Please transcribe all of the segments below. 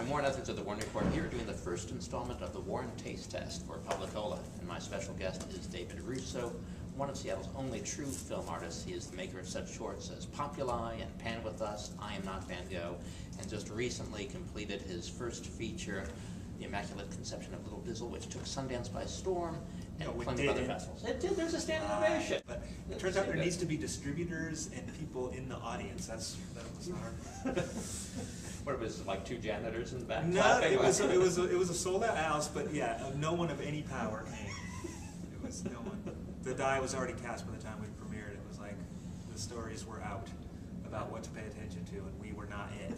I'm Warren Etheridge of the Warren Report here doing the first installment of the Warren Taste Test for Publicola. And my special guest is David Russo, one of Seattle's only true film artists. He is the maker of such shorts as Populi and Pan With Us, I Am Not Van Gogh, and just recently completed his first feature, The Immaculate Conception of Little Dizzle, which took Sundance by storm and plenty of other festivals. It did, there's a standing ovation. But it turns out there needs to be distributors and people in the audience. That was hard. What was it, like two janitors in the back? No, it was a sold out house, but yeah, no one of any power came. It was no one. The die was already cast by the time we premiered. It was like the stories were out about what to pay attention to, and we were not it.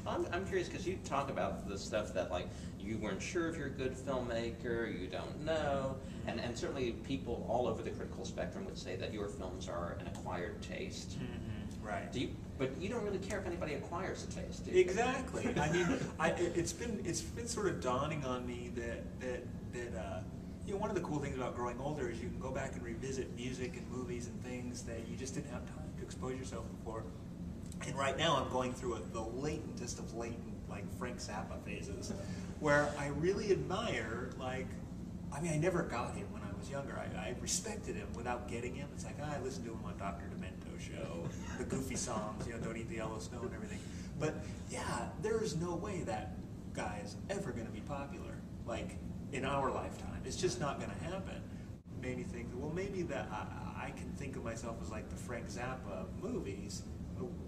I'm curious because you talk about the stuff that like you weren't sure if you're a good filmmaker, you don't know, and certainly people all over the critical spectrum would say that your films are an acquired taste. Mm-hmm. Right. But you don't really care if anybody acquires a taste, do you? Exactly. I mean, it's been sort of dawning on me that you know, one of the cool things about growing older is you can go back and revisit music and movies and things that you just didn't have time to expose yourself before. And right now I'm going through the latentest of latent, like Frank Zappa phases, where I really admire, like, I mean, I never got him when I was younger. I respected him without getting him. It's like, I listened to him on Dr. Demento show, the goofy songs, you know, Don't Eat the Yellow Snow and everything. But yeah, there is no way that guy is ever going to be popular, like, in our lifetime. It's just not going to happen. Made me think, well, maybe that I can think of myself as like the Frank Zappa movies,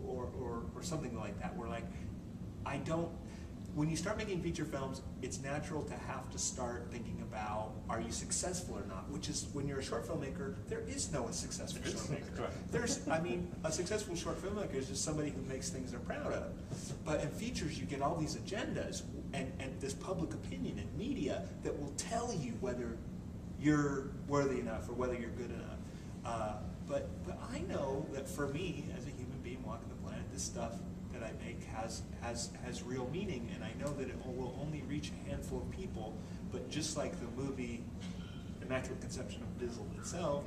or something like that, where like I don't, when you start making feature films, it's natural to have to start thinking about, are you successful or not, which is, when you're a short filmmaker, there is no successful short filmmaker. There's, I mean, a successful short filmmaker is just somebody who makes things they're proud of. But in features, you get all these agendas and this public opinion and media that will tell you whether you're worthy enough or whether you're good enough. But I know that for me, as a human being walking the planet, this stuff that I make has real meaning, and I know that it will only reach a handful of people. But just like the movie Immaculate Conception of Dizzle itself,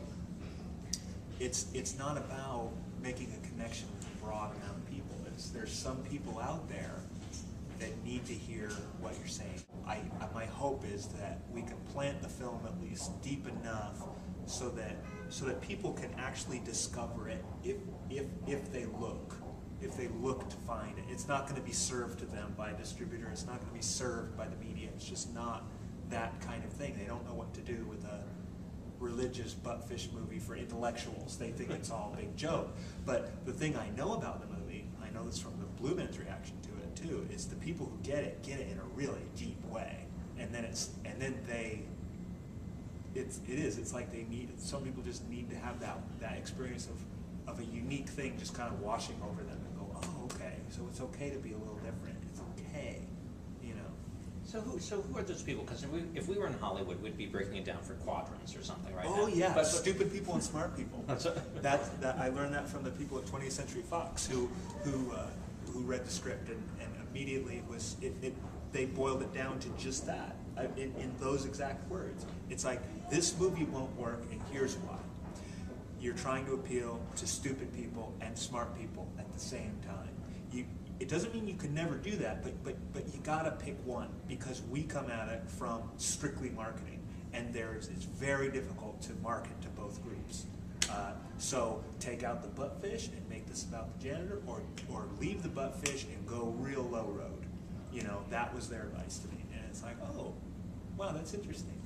it's not about making a connection with a broad amount of people. There's some people out there that need to hear what you're saying. My hope is that we can plant the film at least deep enough so that people can actually discover it if they look to find it. It's not going to be served to them by a distributor. It's not going to be served by the media. It's just not that kind of thing. They don't know what to do with a religious buttfish movie for intellectuals. They think it's all a big joke. But the thing I know about the movie, I know this from the Blue Men's reaction to it too, is the people who get it in a really deep way. It's like they need, some people just need to have that experience of a unique thing just kind of washing over them and go, oh, okay, so it's okay to be a little different. It's okay, you know. So who are those people? Because if we were in Hollywood, we'd be breaking it down for quadrants or something, right? Oh now. yeah, but stupid people and smart people. that I learned that from the people at 20th Century Fox who read the script, and immediately they boiled it down to just that, in those exact words. It's like, this movie won't work, and here's why. You're trying to appeal to stupid people and smart people at the same time. It doesn't mean you can never do that, but you gotta pick one, because we come at it from strictly marketing, and it's very difficult to market to both groups. So take out the buttfish and make this about the janitor, or leave the buttfish and go real low road. You know, that was their advice to me, and it's like, oh, wow, that's interesting.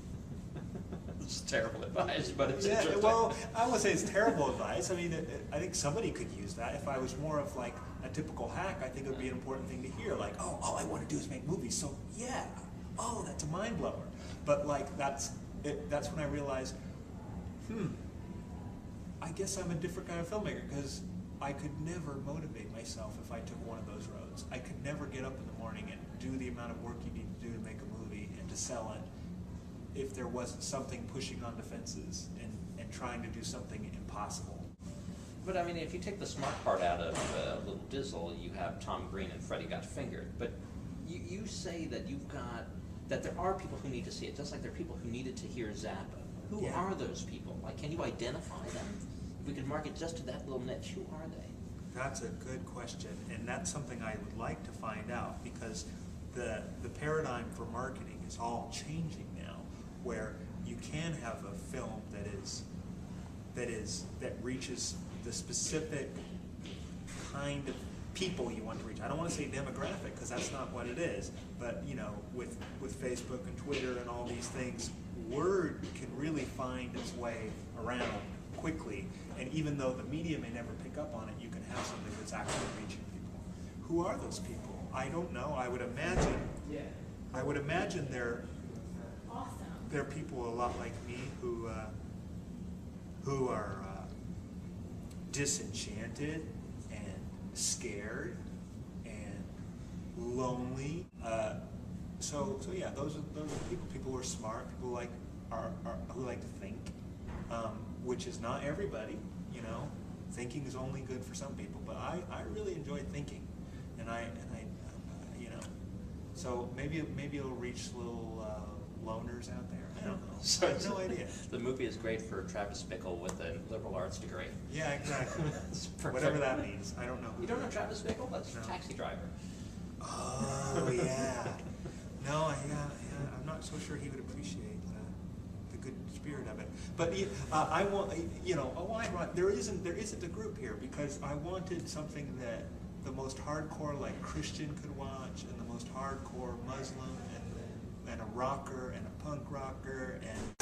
It's terrible advice, but it's yeah, interesting. well, I won't say it's terrible advice. I mean, I think somebody could use that. If I was more of like a typical hack, I think it would be an important thing to hear. Like, oh, all I want to do is make movies, so yeah, oh, that's a mind blower. But like, that's when I realized, I guess I'm a different kind of filmmaker, because I could never motivate myself if I took one of those roads. I could never get up in the morning and do the amount of work you need to do to make a movie and to sell it if there wasn't something pushing on defenses and trying to do something impossible. But I mean, if you take the smart part out of Little Dizzle, you have Tom Green and Freddie Got Fingered. But you say that that there are people who need to see it, just like there are people who needed to hear Zappa. Who are those people? Like, can you identify them? If we could market just to that little niche, who are they? That's a good question, and that's something I would like to find out, because the paradigm for marketing is all changing now, where you can have a film that reaches the specific kind of people you want to reach. I don't want to say demographic, because that's not what it is, but you know, with Facebook and Twitter and all these things, word can really find its way around quickly, and even though the media may never pick up on it, you can have something that's actually reaching people. Who are those people? I don't know. I would imagine they're people a lot like me who are disenchanted and scared and lonely. So yeah, those are people. People who are smart. People who like to think, which is not everybody. You know, thinking is only good for some people. But I really enjoy thinking, and I you know, so maybe it'll reach little loners out there. I don't know. So I have no idea. The movie is great for Travis Bickle with a liberal arts degree. Yeah, exactly. It's perfect. Whatever that means. I don't know. You don't know Travis Bickle? That's No. Taxi Driver. Oh yeah. No, yeah, I'm not so sure he would appreciate the good spirit of it. But I want, you know, there isn't a group here, because I wanted something that the most hardcore like Christian could watch, and the most hardcore Muslim, and a rocker and a punk rocker and